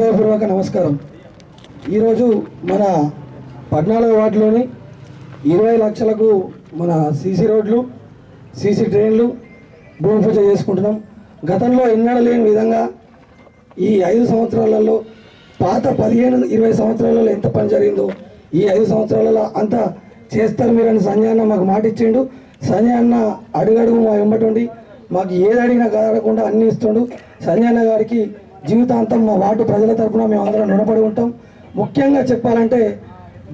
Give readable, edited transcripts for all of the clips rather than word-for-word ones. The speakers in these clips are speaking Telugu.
హృదయపూర్వక నమస్కారం. ఈరోజు మన 14వ వార్డులోని 20 లక్షలకు మన సీసీ రోడ్లు, సీసీ ట్రైన్లు భూమి పూజ చేసుకుంటున్నాం. గతంలో ఎన్నడూ లేని విధంగా ఈ 5 సంవత్సరాలలో పాత 15-20 సంవత్సరాలలో ఎంత పని జరిగిందో ఈ 5 సంవత్సరాలలో అంత చేస్తారు మీరని సంజయ్ అన్న మాకు మాట ఇచ్చిండు. సంజయ్ అన్న అడుగడుగు మా వెంబడి మాకు ఏది అడిగినా కాదనకుండా అన్ని ఇస్తుండు. సంజయ్ అన్న గారికి జీవితాంతం మా వార్డు ప్రజల తరఫున మేమందరం రుణపడి ఉంటాం. ముఖ్యంగా చెప్పాలంటే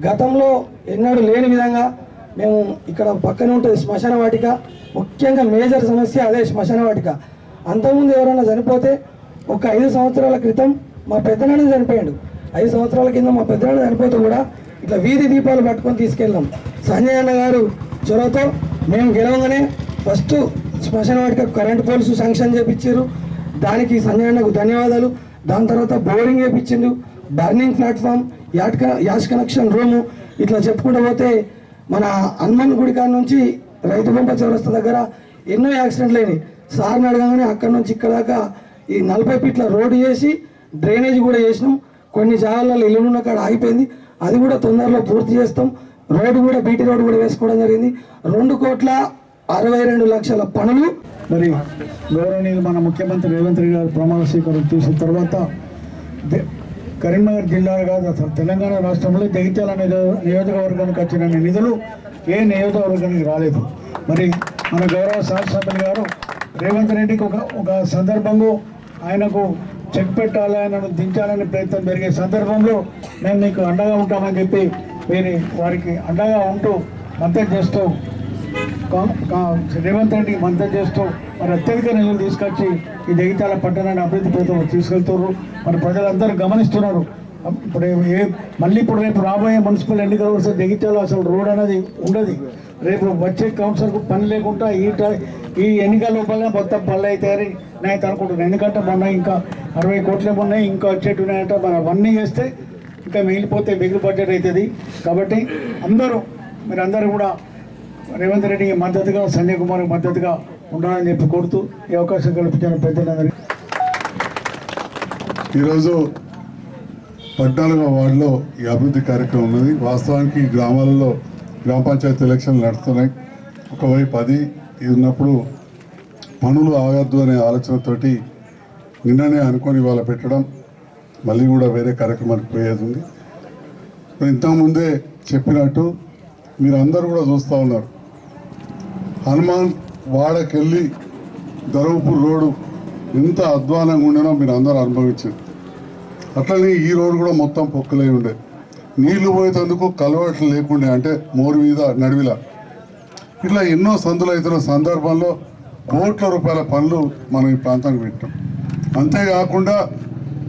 గతంలో ఎన్నడూ లేని విధంగా మేము ఇక్కడ పక్కనే ఉంటుంది శ్మశాన వాటిక. ముఖ్యంగా మేజర్ సమస్య అదే శ్మశాన వాటిక. అంతకుముందు ఎవరైనా చనిపోతే ఒక 5 సంవత్సరాల క్రితం మా పెద్దనాన్న చనిపోయాడు. 5 సంవత్సరాల కింద మా పెద్దనాన్న చనిపోతే కూడా ఇట్లా వీధి దీపాలు పట్టుకొని తీసుకెళ్ళాం. సంజయ్ అన్న గారు చొరవతో మేము గెలవగానే ఫస్ట్ శ్మశాన వాటిక కరెంట్ పోల్స్ శాంక్షన్ చేయించారు. దానికి సంజయ్ అన్నకు ధన్యవాదాలు. దాని తర్వాత బోరింగ్ చేయించిండు, burning platform, ash connection room, ఇట్లా చెప్పుకుంటూ పోతే మన హనుమాన్ గుడి కాడ నుంచి రైతు బొంప చౌరస్తా దగ్గర ఎన్నో యాక్సిడెంట్లు అయినాయి. సార్ని అడగగానే అక్కడ నుంచి ఇక్కడ దాకా ఈ 40 ఫీట్ల రోడ్డు చేసి డ్రైనేజ్ కూడా చేసినాం. కొన్ని జాగాలలో ఇల్లున్న కాడ ఆగిపోయింది, అది కూడా తొందరలో పూర్తి చేస్తాం. రోడ్డు కూడా బీటీ రోడ్డు కూడా వేసుకోవడం జరిగింది. 2,62,00,000 పనులు. మరి గౌరవనీయులు మన ముఖ్యమంత్రి రేవంత్ రెడ్డి గారు ప్రమాణ స్వీకారం చేసిన తర్వాత కరీంనగర్ జిల్లాలో కాదు అసలు తెలంగాణ రాష్ట్రంలో జగిత్యాల నియోజకవర్గానికి వచ్చిన నిధులు ఏ నియోజకవర్గానికి రాలేదు. మరి మన గౌరవ శాసనసభ్యులు గారు రేవంత్ రెడ్డికి ఒక సందర్భంలో ఆయనకు చెక్ పెట్టాలి, ఆయనను దించాలనే ప్రయత్నం జరిగే సందర్భంలో మేము మీకు అండగా ఉంటామని చెప్పి వారికి అండగా ఉంటూ మద్దతు చేస్తూ రేవంత్ రెడ్డికి మద్దతు చేస్తూ మరి అత్యధిక నిధులు తీసుకొచ్చి ఈ జగిత్యాల పట్టణాన్ని అభివృద్ధి ప్రభుత్వం తీసుకెళ్తున్నారు. మరి ప్రజలందరూ గమనిస్తున్నారు. ఇప్పుడు రేపు రాబోయే మున్సిపల్ ఎన్నికల వస్తే జగిత్యాల అసలు రోడ్ అనేది ఉండదు. రేపు వచ్చే కౌన్సిలర్కు పని లేకుండా ఈ ఎన్నికల లోపల మొత్తం పనులు అవుతాయని నేను అనుకుంటున్నాను. ఎందుకంటే మొన్న ఇంకా 60 కోట్లే ఉన్నాయి, ఇంకా వచ్చేటి ఉన్నాయంట. మరి అవన్నీ చేస్తే ఇంకా మిగిలి బడ్జెట్ అవుతుంది. కాబట్టి మీరందరూ కూడా రేవంత్ రెడ్డికి మద్దతుగా, సంజయ్ కుమార్కి మద్దతుగా ఉండాలని చెప్పి కోరుతూ ఈ అవకాశం కల్పించిన పెద్దలందరికీ. ఈరోజు 14వ వార్డులో ఈ అభివృద్ధి కార్యక్రమం ఉన్నది. వాస్తవానికి గ్రామాలలో గ్రామ పంచాయతీ ఎలక్షన్లు నడుస్తున్నాయి. ఒకవైపు అది ఉన్నప్పుడు పనులు ఆగద్దు అనే ఆలోచనతోటి నిన్ననే అనుకొని ఇవాళ పెట్టడం, మళ్ళీ కూడా వేరే కార్యక్రమానికి పోయేది ఉంది. ఇంతకుముందే చెప్పినట్టు మీరు అందరూ కూడా చూస్తూ ఉన్నారు. హనుమాన్ వాడకెళ్ళి ధర్మపూర్ రోడ్డు ఎంత అధ్వానంగా ఉండేనో మీరు అందరూ అనుభవించారు. అట్లనే ఈ రోడ్డు కూడా మొత్తం పొక్కులై ఉండే, నీళ్లు పోయేందుకు కలవట్లు లేకుండే, అంటే మోరు మీద నడివిలా ఇట్లా ఎన్నో సందులు అవుతున్న సందర్భంలో కోట్ల రూపాయల పనులు మనం ఈ ప్రాంతానికి పెట్టాం. అంతేకాకుండా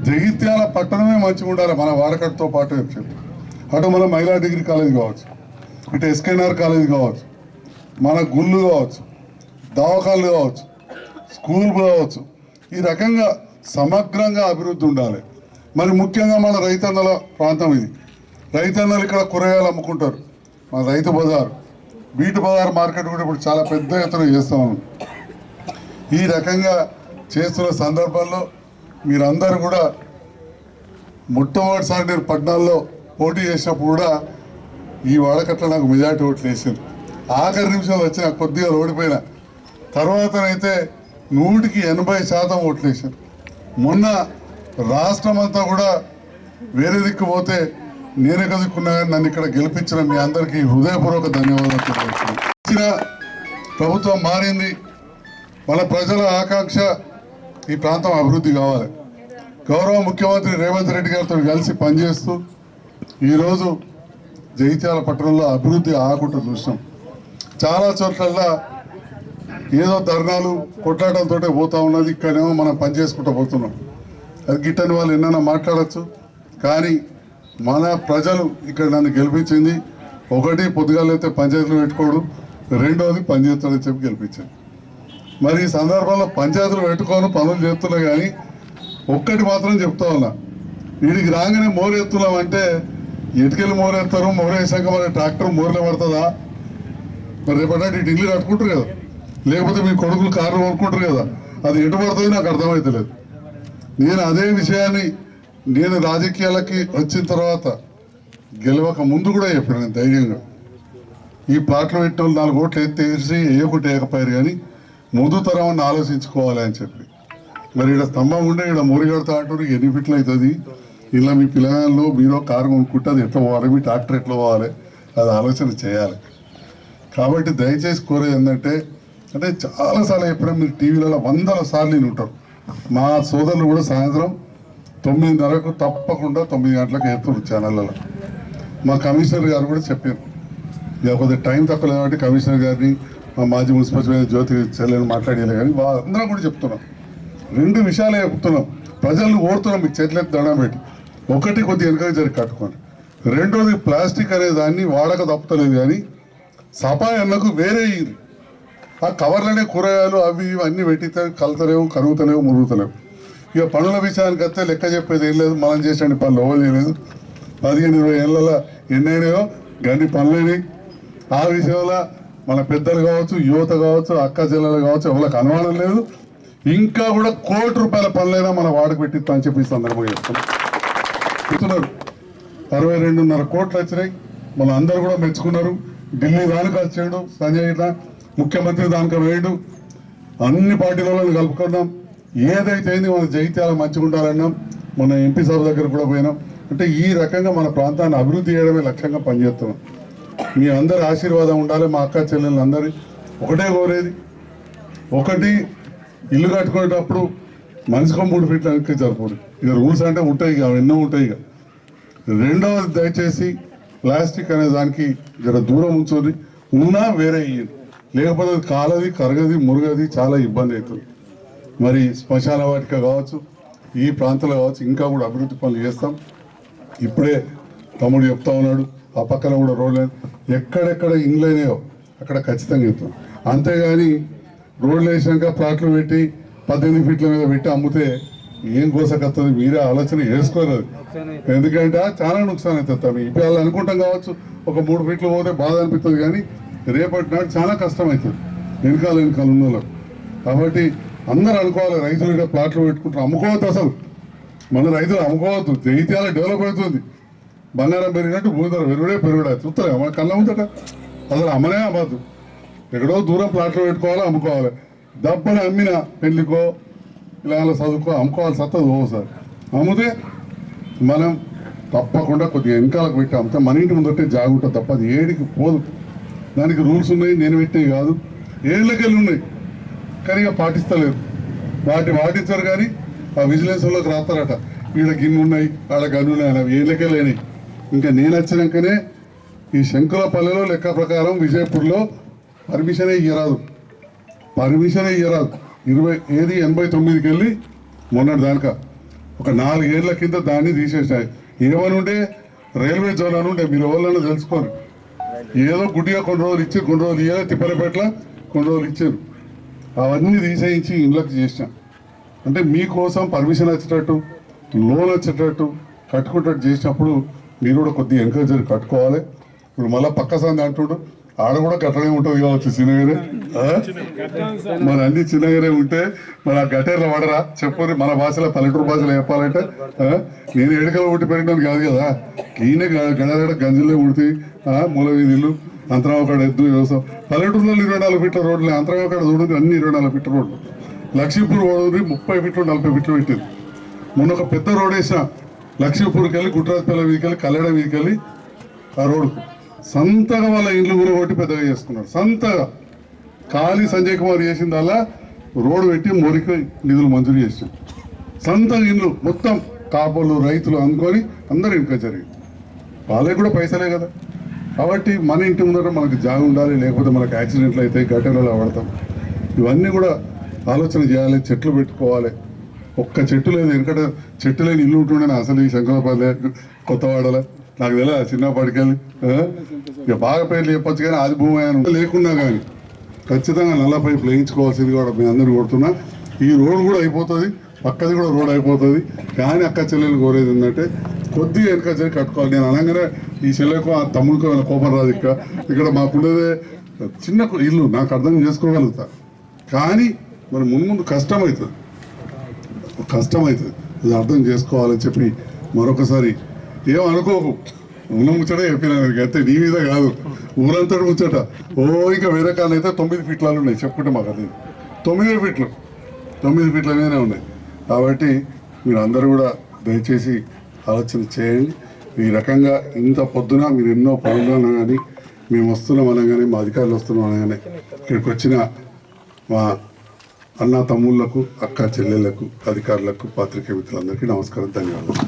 జగిత్యాల పట్టణమే మంచిగా ఉండాలి మన వాడకట్టుతో పాటు చెప్పి, అటు మన మహిళా డిగ్రీ కాలేజ్ కావచ్చు, ఇటు ఎస్కేఆర్ కాలేజ్ కావచ్చు, మన గుళ్ళు కావచ్చు, దవాఖాన్లు కావచ్చు, స్కూల్ కావచ్చు, ఈ రకంగా సమగ్రంగా అభివృద్ధి ఉండాలి. మరి ముఖ్యంగా మన రైతన్నల ప్రాంతం ఇది. రైతన్నలు ఇక్కడ కూరగాయలు అమ్ముకుంటారు. మన రైతు బజార్, బీటు బజార్ మార్కెట్ కూడా ఇప్పుడు చాలా పెద్ద ఎత్తున చేస్తూ ఉన్నాం. ఈ రకంగా చేస్తున్న సందర్భంలో మీరందరూ కూడా మొట్టమొదటిసారి నేను పట్టణాల్లో పోటీ చేసినప్పుడు కూడా ఈ వాడకట్ల నాకు మెజార్టీ ఓట్లు వేసారు. ఆఖరి నిమిషంలో వచ్చిన కొద్దిగా ఓడిపోయిన తర్వాతనైతే 100% ఓట్లు వేసారు. మొన్న రాష్ట్రం అంతా కూడా వేరే దిక్కు పోతే నేనే కదుక్కున్నా కానీ నన్ను ఇక్కడ గెలిపించిన మీ అందరికీ హృదయపూర్వక ధన్యవాదాలు తెలియజేస్తున్నాను. ప్రభుత్వం మారింది, మన ప్రజల ఆకాంక్ష ఈ ప్రాంతం అభివృద్ధి కావాలి. గౌరవ ముఖ్యమంత్రి రేవంత్ రెడ్డి గారితో కలిసి పనిచేస్తూ ఈరోజు జగిత్యాల పట్టణంలో అభివృద్ధి ఆగకుండా చూసినాం. చాలా చోట్లల్లో ఏదో ధర్నాలు కొట్లాటలతో పోతూ ఉన్నది. ఇక్కడేమో మనం పనిచేసుకుంటూ పోతున్నాం. అది గిట్టని వాళ్ళు ఎన్నైనా మాట్లాడచ్చు, కానీ మన ప్రజలు ఇక్కడ నన్ను గెలిపించింది ఒకటి పొద్దుగాలైతే పంచాయతీలు పెట్టుకోడు, రెండోది పనిచేస్తాడని చెప్పి గెలిపించింది. మరి ఈ సందర్భంలో పంచాయతీలు పెట్టుకొని పనులు చేస్తున్నా, కానీ ఒక్కటి మాత్రం చెప్తా ఉన్నా, వీడికి రాగానే మోరు ఎత్తున్నామంటే ఎటుకెళ్ళి మోరు ఎత్తారు, మోరు వేసాక మరి ట్రాక్టర్ మోరులో పడుతుందా? మరి రేపటి ఇటు ఇల్లు కట్టుకుంటారు కదా, లేకపోతే మీ కొడుకులు కార్లు కొనుక్కుంటారు కదా, అది ఎటు పడుతుంది నాకు అర్థమవుతలేదు. నేను అదే విషయాన్ని నేను రాజకీయాలకి వచ్చిన తర్వాత గెలవక ముందు కూడా చెప్పాను నేను ధైర్యంగా, ఈ ప్లాట్లు పెట్టిన వాళ్ళు 4 ఓట్లు ఎత్తేసి ఏకొట్టి ఏకపోయారు కానీ ముందు తరం అని ఆలోచించుకోవాలి అని చెప్పి. మరి ఇక్కడ స్తంభం ఉండే ఇక్కడ మోరి కడతా అంటారు, ఎన్ని ఫీట్లు అవుతుంది, ఇలా మీ పిల్లగాళ్ళు మీరు కారు కొనుక్కుంటే ఎట్లా పోవాలి, మీ ట్రాక్టర్ ఎట్లా పోవాలి, అది ఆలోచన చేయాలి. కాబట్టి దయచేసి కోరేది ఏంటంటే, అంటే చాలాసార్లు చెప్పినా మీరు టీవీలలో 100 సార్లు నేను ఉంటారు. మా సోదరులు కూడా సాయంత్రం 9:30కు తప్పకుండా 9 గంటలకు ఎత్తురు ఛానళ్ళలో. మా కమిషనర్ గారు కూడా చెప్పారు, ఇక కొద్దిగా టైం తక్కువ కాబట్టి కమిషనర్ గారిని మా మాజీ మున్సిపల్ చైర్మన్ జ్యోతి చెల్లెని మాట్లాడేయాలి కానీ అందరం కూడా చెప్తున్నాం. 2 విషయాలే చెప్తున్నాం, ప్రజలను ఓడుతున్నాం మీకు చేతులెత్తి దండం పెట్టి. ఒకటి కొద్దిగా వెనక జరిగి కట్టుకోండి. రెండోది ప్లాస్టిక్ అనే దాన్ని వాడక తప్పుతలేదు కానీ సఫాయి అన్నకు వేరే ఇది. ఆ కవర్లనే కూరగాయలు అవి ఇవి అన్నీ పెట్టితే కలుతలేవు, కరుగుతలేవు, మురుగుతలేవు. ఇక పనుల విషయానికి వస్తే లెక్క చెప్పేది ఏం లేదు, మనం చేసిన పనులు ఎవరు చేయలేదు. 15-20 ఏళ్ళలో ఎన్నైనాయో గండి పనులేని. ఆ విషయంలో మన పెద్దలు కావచ్చు, యువత కావచ్చు, అక్క చెల్లెలు కావచ్చు, ఎవరికి అనుమానం లేదు. ఇంకా కూడా ₹1 కోటి పనులైనా మన వాడికి పెట్టిస్తా అని చెప్పి సందర్భంగా చెప్తున్నారు. 62.5 కోట్లు వచ్చినాయి, మన అందరూ కూడా మెచ్చుకున్నారు. ఢిల్లీ దానికి వచ్చాడు సంజయ్, ఇట్లా ముఖ్యమంత్రి దానికి వేయడు, అన్ని పార్టీలలో కలుపుకున్నాం. ఏదైతే అయింది మన జగిత్యాల మంచిగా ఉండాలన్నాం. మన ఎంపీ సభ దగ్గర కూడా పోయినాం. అంటే ఈ రకంగా మన ప్రాంతాన్ని అభివృద్ధి చేయడమే లక్ష్యంగా పనిచేస్తున్నాం. మీ అందరి ఆశీర్వాదం ఉండాలి. మా అక్క చెల్లెళ్ళు అందరి ఒకటే కోరేది, ఒకటి ఇల్లు కట్టుకునేటప్పుడు మనిషికి 3 ఫీట్ల వెనక్కి జరపదు. ఇక రూల్స్ అంటే ఉంటాయి, ఇక ఎన్నో ఉంటాయి. ఇక రెండవది దయచేసి ప్లాస్టిక్ అనే దానికి జర దూరం ఉంచుకొని ఉన్నా వేరే ఇయ్యండి, లేకపోతే అది కాలది, కరగది, మురుగది, చాలా ఇబ్బంది అవుతుంది. మరి శ్మశాన వాటిక కావచ్చు, ఈ ప్రాంతంలో కావచ్చు, ఇంకా కూడా అభివృద్ధి పనులు చేస్తాం. ఇప్పుడే తమ్ముడు చెప్తా ఉన్నాడు, ఆ పక్కన కూడా రోడ్లు ఎక్కడెక్కడ ఇండ్లు అయినాయో అక్కడ ఖచ్చితంగా చెప్తాం. అంతేగాని రోడ్లు వేసినాక ప్లాట్లు పెట్టి 18 ఫీట్ల మీద పెట్టి అమ్మితే ఏం కోసకత్తది, మీరే ఆలోచన చేసుకోలేదు. ఎందుకంటే చాలా నుక్సాన్ అవుతుంది. ఇప్పుడు వాళ్ళు అనుకుంటాం కావచ్చు, ఒక 3 ఫీట్లు పోతే బాధ అనిపిస్తుంది, కానీ రేపటి నాడు చాలా కష్టం అవుతుంది వెనకాల ఉన్న వాళ్ళకు. కాబట్టి అందరూ అనుకోవాలి, రైతులు ఇక్కడ ప్లాట్లు పెట్టుకుంటారు, అమ్ముకోవద్దు. అసలు మన రైతులు అమ్ముకోవద్దు. జగిత్యాల డెవలప్ అవుతుంది, బంగారం పెరిగినట్టు భూధర పెరుగుడే చూస్తారా మన కళ్ళ ఉందట. అసలు అమ్మనే అమ్మద్దు, ఎక్కడో దూరం ప్లాట్లు పెట్టుకోవాలి, అమ్ముకోవాలి. దబ్బని అమ్మిన పెళ్లికో ఇలా చదువుకో అమ్ముకోవాలి, సత్తదు సార్. అమ్మితే మనం తప్పకుండా కొద్దిగా వెనకాలకు పెట్టి అమ్మితే మన ఇంటి ముందంటే జాగుంటుంది తప్ప అది ఏడికి పోదు. దానికి రూల్స్ ఉన్నాయి, నేను పెట్టేవి కాదు, ఏళ్ళకెళ్ళి ఉన్నాయి, కానీ ఇక పాటిస్తలేరు. పాటించారు కానీ ఆ విజిలెన్స్లోకి రాస్తారట, ఈడ గిన్నె ఉన్నాయి, ఆడ గన్ను ఉన్నాయి, అవి ఏళ్ళకెళ్ళినాయి. ఇంకా నేను వచ్చినాకనే ఈ శంకులపల్లెలో లెక్క ప్రకారం విజయపూర్లో పర్మిషనే ఇయ్యరాదు. 89కి వెళ్ళి మొన్నటి దానిక ఒక 4 ఏళ్ల కింద దాన్ని తీసేసాయి. ఏమని ఉంటే రైల్వే జోన్ అని ఉంటే మీరు ఎవరైనా తెలుసుకోరు. ఏదో గుడ్డిగా కొన్ని రోజులు ఇచ్చారు, కొన్ని రోజులు ఇయ్యాలి, తిప్పలపేట్ల కొన్ని రోజులు ఇచ్చారు. అవన్నీ తీసేయించి ఇండ్లకు చేసినాం. అంటే మీకోసం పర్మిషన్ వచ్చేటట్టు, లోన్ వచ్చేటట్టు, కట్టుకునేటట్టు చేసినప్పుడు మీరు కూడా కొద్దిగా ఎంకరేజ్ కట్టుకోవాలి. ఇప్పుడు మళ్ళీ పక్క సంది అంటుండ్రు, ఆడ కూడా కట్టడే ఉంటుంది కావచ్చు చిన్నగానే. మరి అన్ని చిన్నగానే ఉంటే మరి ఆ గటేర్లో పడరా చెప్పు. మన భాషలో పల్లెటూరు భాషలో చెప్పాలంటే నేను ఎడకలు ఉట్టి పెరగడానికి కాదు కదా, ఈయన గడగడ గంజులే ఉడితే మూల వీధులు అంతరం ఒకడ ఎద్దు వ్యవసాయం. పల్లెటూరులో 24 ఫీట్ల రోడ్లు, అంతరం ఒకడ చూడండి అన్ని 24 ఫీట్ల రోడ్లు. లక్ష్మీపూర్ రోడ్డు 30 ఫీట్లు 40 ఫీట్లు పెట్టింది. మొన్న ఒక పెద్ద రోడ్ వేసిన లక్ష్మీపూర్కి వెళ్ళి గుట్రాజ్పల్లి వీధికి వెళ్ళి కల్లెడ వీధికి వెళ్ళి ఆ రోడ్డుకు సంతగా వాళ్ళ ఇండ్లు కూడా కొట్టి పెద్దగా చేసుకున్నారు. సంతగా ఖాళీ సంజయ్ కుమార్ చేసిందల్లా రోడ్డు పెట్టి మొరికి నిధులు మంజూరు చేసాం. సంతగా ఇండ్లు మొత్తం కాపులు రైతులు అనుకొని అందరూ ఇంకా జరిగింది. వాళ్ళకి కూడా పైసలే కదా. కాబట్టి మన ఇంటి ముందర మనకు జాగ ఉండాలి, లేకపోతే మనకు యాక్సిడెంట్లు అయితే గట్టెలలో పడతాం. ఇవన్నీ కూడా ఆలోచన చేయాలి. చెట్లు పెట్టుకోవాలి. ఒక్క చెట్టు లేదు, ఎందుకంటే చెట్టు లేని ఇల్లు ఉంటుండే అసలు ఈ శంకరపల్లి కొత్తవాడలో నాకు తెలియదు. చిన్నప్పటికెళ్ళి ఇక బాగా పేర్లు చెప్పొచ్చు, కానీ ఆది భూమి అని లేకున్నా కానీ ఖచ్చితంగా నల్ల పైపు వేయించుకోవాల్సింది కూడా మీ అందరూ కోరుతున్నా. ఈ రోడ్ కూడా అయిపోతుంది, పక్కది కూడా రోడ్ అయిపోతుంది. కానీ అక్క చెల్లెలు కోరేది ఏంటంటే కొద్దిగా వెనక జరిగి కట్టుకోవాలి. నేను అనగానే ఈ చెల్లెకు ఆ తమ్ముడికి కోపం రాదు. ఇక్కడ మాకుండేదే చిన్న ఇల్లు, నాకు అర్థం చేసుకోగలుగుతా. కానీ మరి ముందు కష్టమవుతుంది, ఇది అర్థం చేసుకోవాలని చెప్పి మరొకసారి ఏం అనుకోకు, ఉన్న ముచ్చట చెప్పినా అయితే నీ మీద కాదు, ఊరంతటి ముచ్చట. ఇంకా వేరే కాళ్ళు అయితే 9 ఫీట్లాలు ఉన్నాయి, చెప్పుకుంటే మాకు అది 9 ఫీట్ల మీదనే ఉన్నాయి. కాబట్టి మీరు అందరూ కూడా దయచేసి ఆలోచన చేయండి. ఈ రకంగా ఇంత పొద్దున మీరు ఎన్నో పనులు కానీ మేము వస్తున్నాం అనగానే, మా అధికారులు వస్తున్నాం అనగానే ఇక్కడికి వచ్చిన మా అన్న తమ్ముళ్లకు, అక్క చెల్లెళ్లకు, అధికారులకు, పాత్రికేయ మిత్రులందరికీ నమస్కారం, ధన్యవాదాలు.